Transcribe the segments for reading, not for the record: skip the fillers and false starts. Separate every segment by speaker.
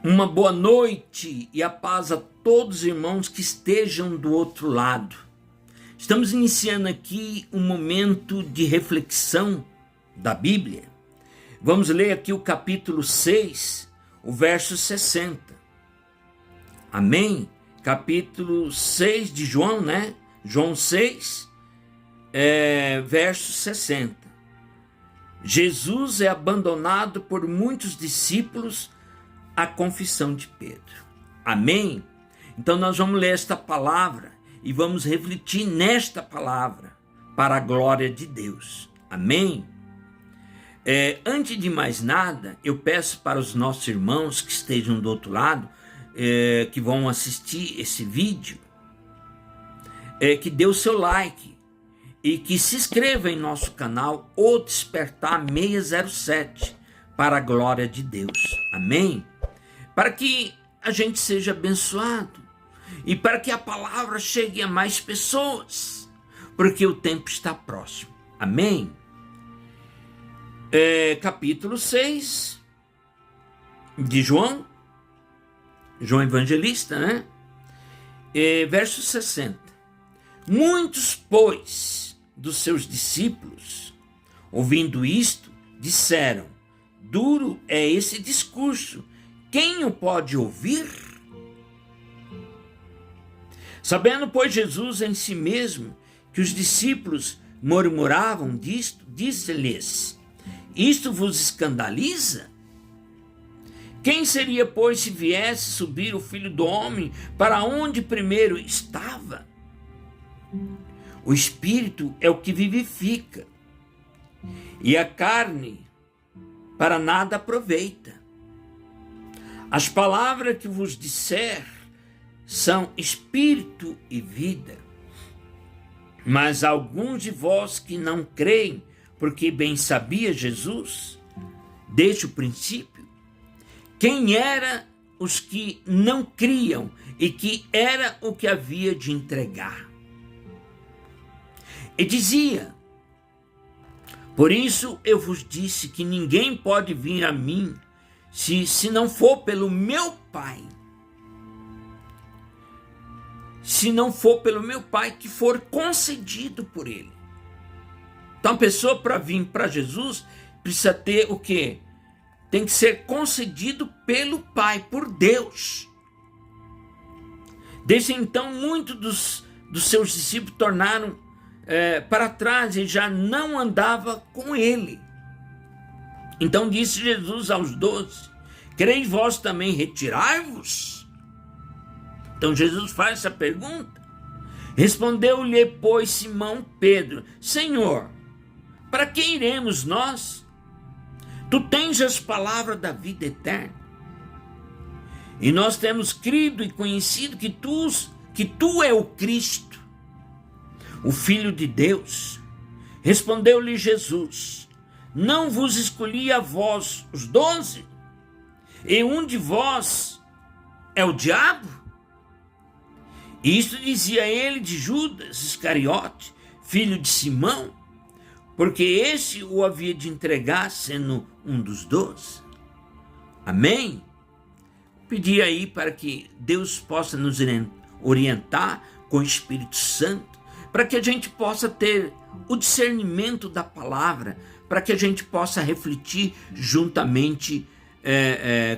Speaker 1: Uma boa noite e a paz a todos os irmãos que estejam do outro lado. Estamos iniciando aqui um momento de reflexão da Bíblia. Vamos ler aqui o capítulo 6, o verso 60. Amém? Capítulo 6 de João, né? João 6, verso 60. Jesus é abandonado por muitos discípulos a confissão de Pedro. Amém? Então nós vamos ler esta palavra e vamos refletir nesta palavra para a glória de Deus. Amém? Antes de mais nada, eu peço para os nossos irmãos que estejam do outro lado, que vão assistir esse vídeo, que dê o seu like e que se inscreva em nosso canal O Despertar 607 para a glória de Deus. Amém? Para que a gente seja abençoado e para que a palavra chegue a mais pessoas, porque o tempo está próximo. Amém? Capítulo 6 de João Evangelista, né? Verso 60. Muitos, pois, dos seus discípulos, ouvindo isto, disseram: duro é esse discurso, quem o pode ouvir? Sabendo, pois, Jesus em si mesmo que os discípulos murmuravam disto, disse-lhes: isto vos escandaliza? Quem seria, pois, se viesse subir o Filho do Homem para onde primeiro estava? O Espírito é o que vivifica, e a carne para nada aproveita. As palavras que vos disser são espírito e vida. Mas alguns de vós que não creem, porque bem sabia Jesus, desde o princípio, quem era os que não criam e que era o que havia de entregar. E dizia: por isso eu vos disse que ninguém pode vir a mim se não for pelo meu Pai. Se não for pelo meu Pai que for concedido por Ele. Então a pessoa para vir para Jesus precisa ter o quê? Tem que ser concedido pelo Pai, por Deus. Desde então muitos dos seus discípulos tornaram para trás e já não andava com Ele. Então disse Jesus aos 12: quereis vós também retirar-vos? Então Jesus faz essa pergunta. Respondeu-lhe, pois, Simão Pedro: Senhor, para que iremos nós? Tu tens as palavras da vida eterna. E nós temos crido e conhecido que tu é o Cristo, o Filho de Deus. Respondeu-lhe Jesus: não vos escolhi a vós os 12? E um de vós é o diabo? E isto dizia ele de Judas Iscariote, filho de Simão, porque esse o havia de entregar, sendo um dos 12. Amém? Pedi aí para que Deus possa nos orientar com o Espírito Santo, para que a gente possa ter o discernimento da palavra, para que a gente possa refletir juntamente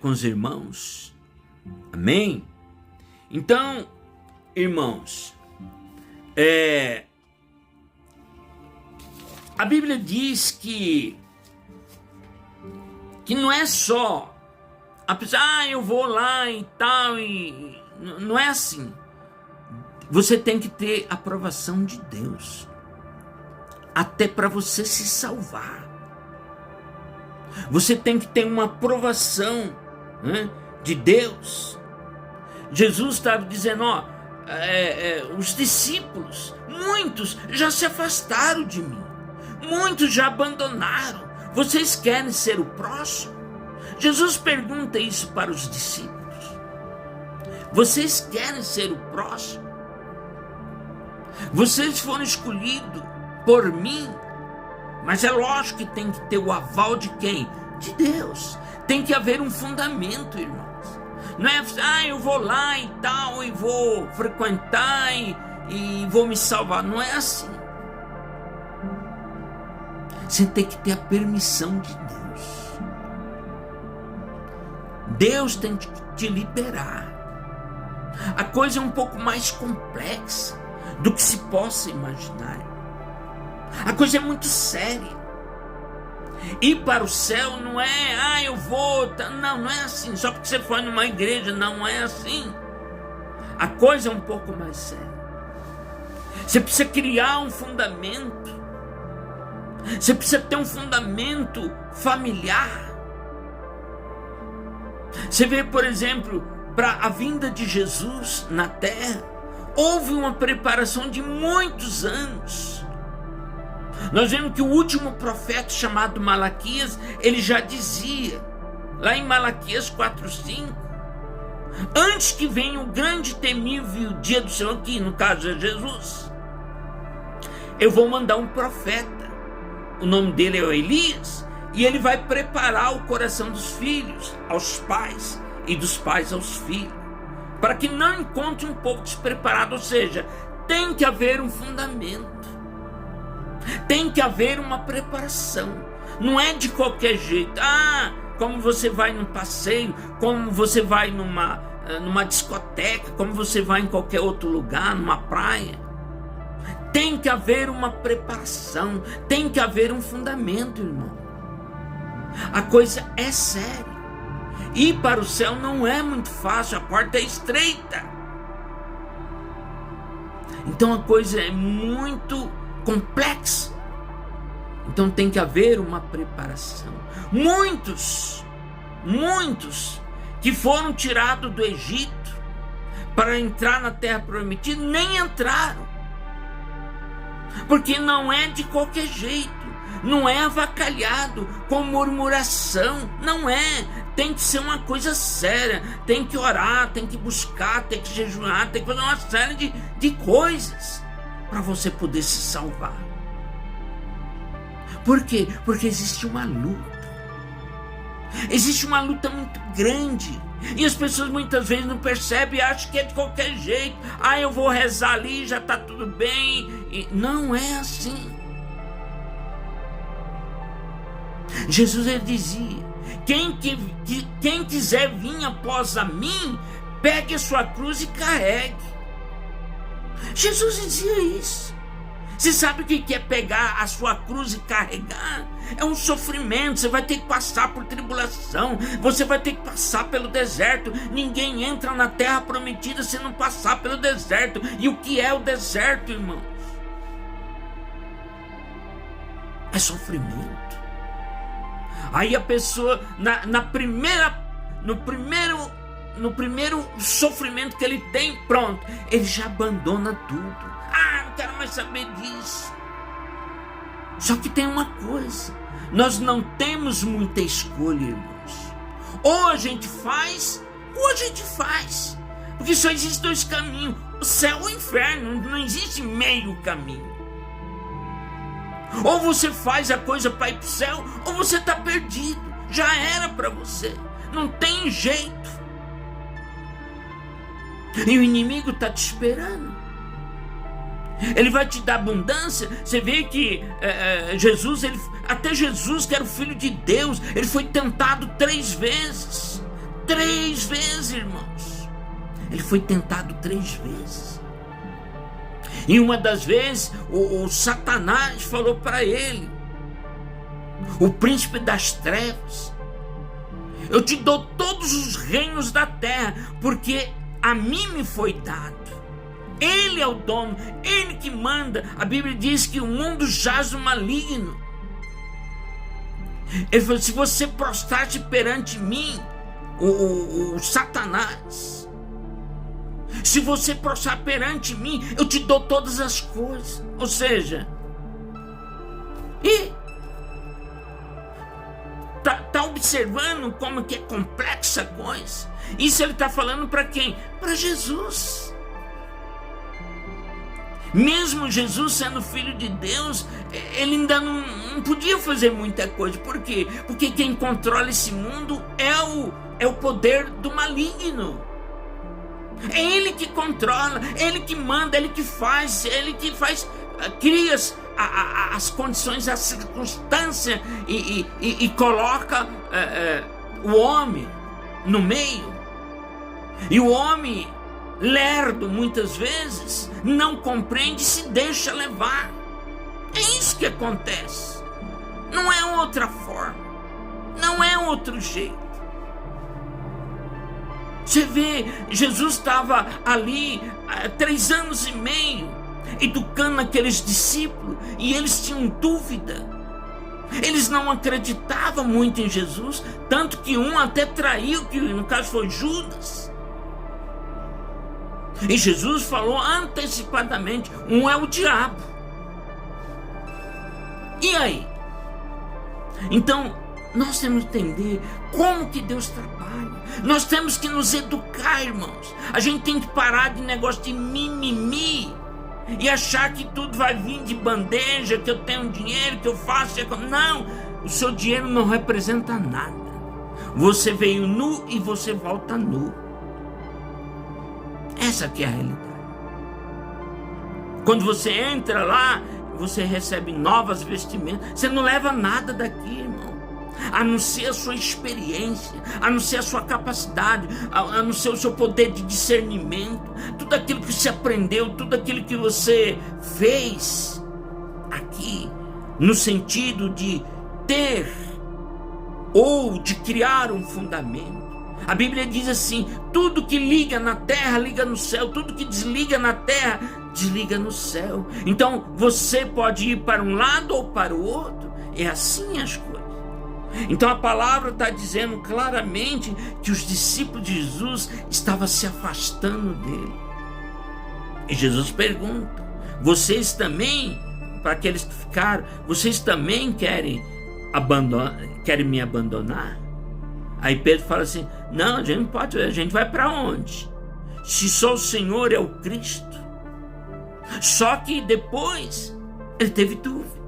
Speaker 1: com os irmãos. Amém? Então, irmãos, a Bíblia diz que não é só, eu vou lá e tal, e não é assim. Você tem que ter aprovação de Deus, até para você se salvar. Você tem que ter uma aprovação, né, de Deus. Jesus estava dizendo, os discípulos, muitos já se afastaram de mim, muitos já abandonaram. Vocês querem ser o próximo? Jesus pergunta isso para os discípulos. Vocês querem ser o próximo? Vocês foram escolhidos por mim, mas é lógico que tem que ter o aval de quem? De Deus. Tem que haver um fundamento, irmãos. Não é, eu vou lá e tal, e vou frequentar e vou me salvar. Não é assim. Você tem que ter a permissão de Deus. Deus tem que te liberar. A coisa é um pouco mais complexa do que se possa imaginar. A coisa é muito séria. Ir para o céu não é, eu vou, não é assim, só porque você foi numa igreja, não é assim. A coisa é um pouco mais séria. Você precisa criar um fundamento. Você precisa ter um fundamento familiar. Você vê, por exemplo, para a vinda de Jesus na terra, houve uma preparação de muitos anos. Nós vemos que o último profeta, chamado Malaquias, ele já dizia, lá em Malaquias 4:5, antes que venha o grande e temível dia do Senhor, que no caso é Jesus, eu vou mandar um profeta, o nome dele é Elias, e ele vai preparar o coração dos filhos aos pais e dos pais aos filhos, para que não encontre um povo despreparado. Ou seja, tem que haver um fundamento, tem que haver uma preparação. Não é de qualquer jeito. Como você vai num passeio, como você vai numa discoteca, como você vai em qualquer outro lugar, numa praia. Tem que haver uma preparação, tem que haver um fundamento, irmão. A coisa é séria. Ir para o céu não é muito fácil, a porta é estreita. Então a coisa é muito complexa. Então tem que haver uma preparação. Muitos que foram tirados do Egito para entrar na terra prometida nem entraram. Porque não é de qualquer jeito, não é avacalhado com murmuração, não é. Tem que ser uma coisa séria, tem que orar, tem que buscar, tem que jejuar, tem que fazer uma série de coisas para você poder se salvar. Por quê? Porque existe uma luta. Existe uma luta muito grande. E as pessoas muitas vezes não percebem e acham que é de qualquer jeito. Eu vou rezar ali, já está tudo bem. E não é assim. Jesus, ele dizia: quem quiser vir após a mim, pegue a sua cruz e carregue. Jesus dizia isso. Você sabe o que é pegar a sua cruz e carregar? É um sofrimento. Você vai ter que passar por tribulação, você vai ter que passar pelo deserto. Ninguém entra na terra prometida se não passar pelo deserto. E o que é o deserto, irmãos? É sofrimento. Aí a pessoa, no primeiro sofrimento que ele tem, pronto, ele já abandona tudo. Não quero mais saber disso. Só que tem uma coisa: nós não temos muita escolha, irmãos. Ou a gente faz, ou a gente faz. Porque só existem dois caminhos: o céu ou o inferno. Não existe meio caminho. Ou você faz a coisa para ir para o céu, ou você está perdido. Já era para você. Não tem jeito. E o inimigo está te esperando. Ele vai te dar abundância. Você vê que Jesus, até Jesus, que era o Filho de Deus, ele foi tentado 3 vezes. 3 vezes, irmãos. Ele foi tentado 3 vezes. E uma das vezes, o Satanás falou para ele, o príncipe das trevas: eu te dou todos os reinos da terra, porque a mim me foi dado. Ele é o dono, ele que manda. A Bíblia diz que o mundo jaz no maligno. Ele falou: se você prostrar-te perante mim, o Satanás, se você prostrar perante mim, eu te dou todas as coisas. Ou seja, tá observando como que é complexa a coisa? Isso ele está falando para quem? Para Jesus. Mesmo Jesus sendo Filho de Deus, ele ainda não podia fazer muita coisa. Por quê? Porque quem controla esse mundo é é o poder do maligno. É ele que controla, ele que manda, ele que faz, cria as condições, a circunstância e coloca o homem no meio. E o homem, lerdo muitas vezes, não compreende e se deixa levar. É isso que acontece. Não é outra forma, não é outro jeito. Você vê, Jesus estava ali há 3 anos e meio, educando aqueles discípulos, e eles tinham dúvida. Eles não acreditavam muito em Jesus, tanto que um até traiu, que no caso foi Judas. E Jesus falou antecipadamente: um é o diabo. E aí? Então, nós temos que entender como que Deus trabalha. Nós temos que nos educar, irmãos. A gente tem que parar de negócio de mimimi e achar que tudo vai vir de bandeja, que eu tenho dinheiro, que eu faço. Não, o seu dinheiro não representa nada. Você veio nu e você volta nu. Essa aqui é a realidade. Quando você entra lá, você recebe novas vestimentas. Você não leva nada daqui, irmão, a não ser a sua experiência, a não ser a sua capacidade, a não ser o seu poder de discernimento, tudo aquilo que você aprendeu, tudo aquilo que você fez aqui, no sentido de ter ou de criar um fundamento. A Bíblia diz assim: tudo que liga na terra, liga no céu, tudo que desliga na terra, desliga no céu. Então você pode ir para um lado ou para o outro, é assim as coisas. Então a palavra está dizendo claramente que os discípulos de Jesus estavam se afastando dele. E Jesus pergunta: vocês também, para aqueles que ficaram, vocês também querem me abandonar? Aí Pedro fala assim: não, a gente não pode, a gente vai para onde? Se só o Senhor é o Cristo. Só que depois ele teve dúvida.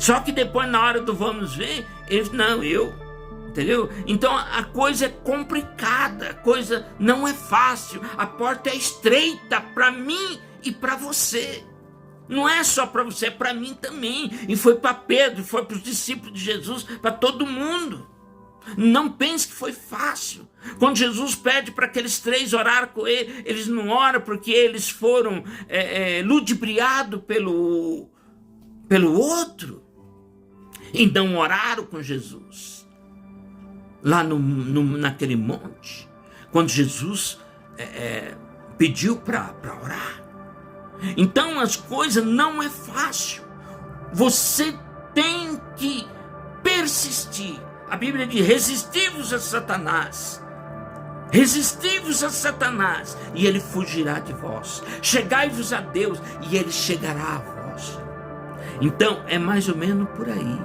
Speaker 1: Só que depois, na hora do vamos ver, ele disse: não, entendeu? Então a coisa é complicada, a coisa não é fácil, a porta é estreita para mim e para você. Não é só para você, é para mim também. E foi para Pedro, foi para os discípulos de Jesus, para todo mundo. Não pense que foi fácil. Quando Jesus pede para aqueles 3 orar com ele, eles não oram porque eles foram ludibriados pelo outro e não oraram com Jesus lá naquele monte, quando Jesus pediu para orar. Então as coisas não é fácil. Você tem que persistir. A Bíblia diz: resistivos a Satanás. Resistivos a Satanás, e ele fugirá de vós. Chegai-vos a Deus, e ele chegará a vós. Então, é mais ou menos por aí.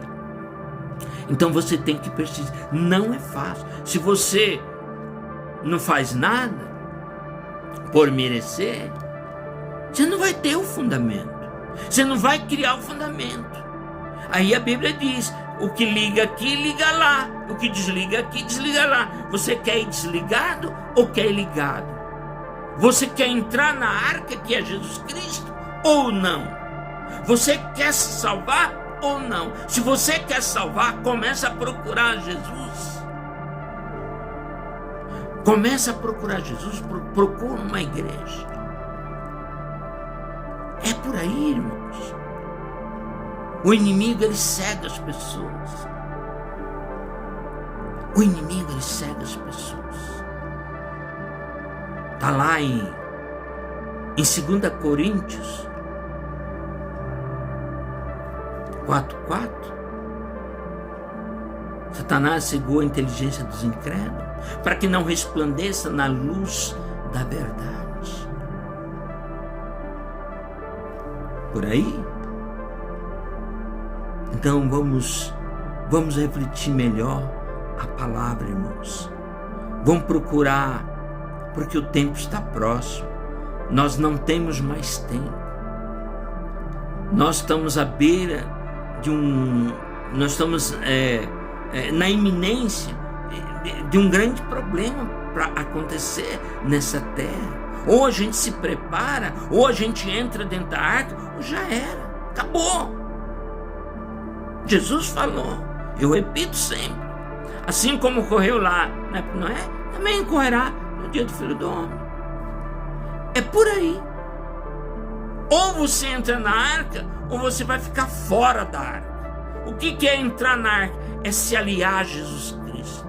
Speaker 1: Então você tem que persistir. Não é fácil. Se você não faz nada por merecer, você não vai ter o fundamento. Você não vai criar o fundamento. Aí a Bíblia diz: o que liga aqui, liga lá. O que desliga aqui, desliga lá. Você quer ir desligado ou quer ir ligado? Você quer entrar na arca que é Jesus Cristo ou não? Você quer se salvar ou não? Se você quer salvar, começa a procurar Jesus. Começa a procurar Jesus, procura uma igreja. É por aí, irmãos. O inimigo, ele cega as pessoas. O inimigo, ele cega as pessoas. Está lá em 2 Coríntios 4:4. Satanás cegou a inteligência dos incrédulos para que não resplandeça na luz da verdade. Por aí. Então vamos refletir melhor a palavra, irmãos. Vamos procurar, porque o tempo está próximo. Nós não temos mais tempo. Nós estamos à beira de nós estamos na iminência de um grande problema para acontecer nessa terra. Ou a gente se prepara, ou a gente entra dentro da arca, ou já era, acabou. Jesus falou, eu repito sempre, assim como ocorreu lá na época de Noé, também ocorrerá no dia do Filho do Homem. É por aí. Ou você entra na arca, ou você vai ficar fora da arca. O que é entrar na arca? É se aliar a Jesus Cristo,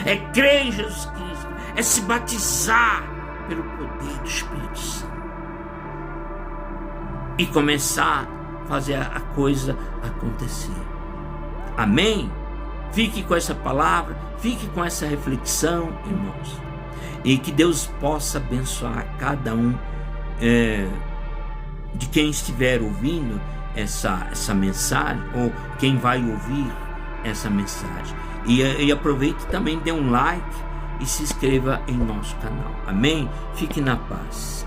Speaker 1: é crer em Jesus Cristo, é se batizar pelo poder do Espírito Santo e começar a fazer a coisa acontecer. Amém? Fique com essa palavra, fique com essa reflexão, irmãos, e que Deus possa abençoar cada um de quem estiver ouvindo essa mensagem, ou quem vai ouvir essa mensagem. E aproveite também, dê um like e se inscreva em nosso canal. Amém? Fique na paz.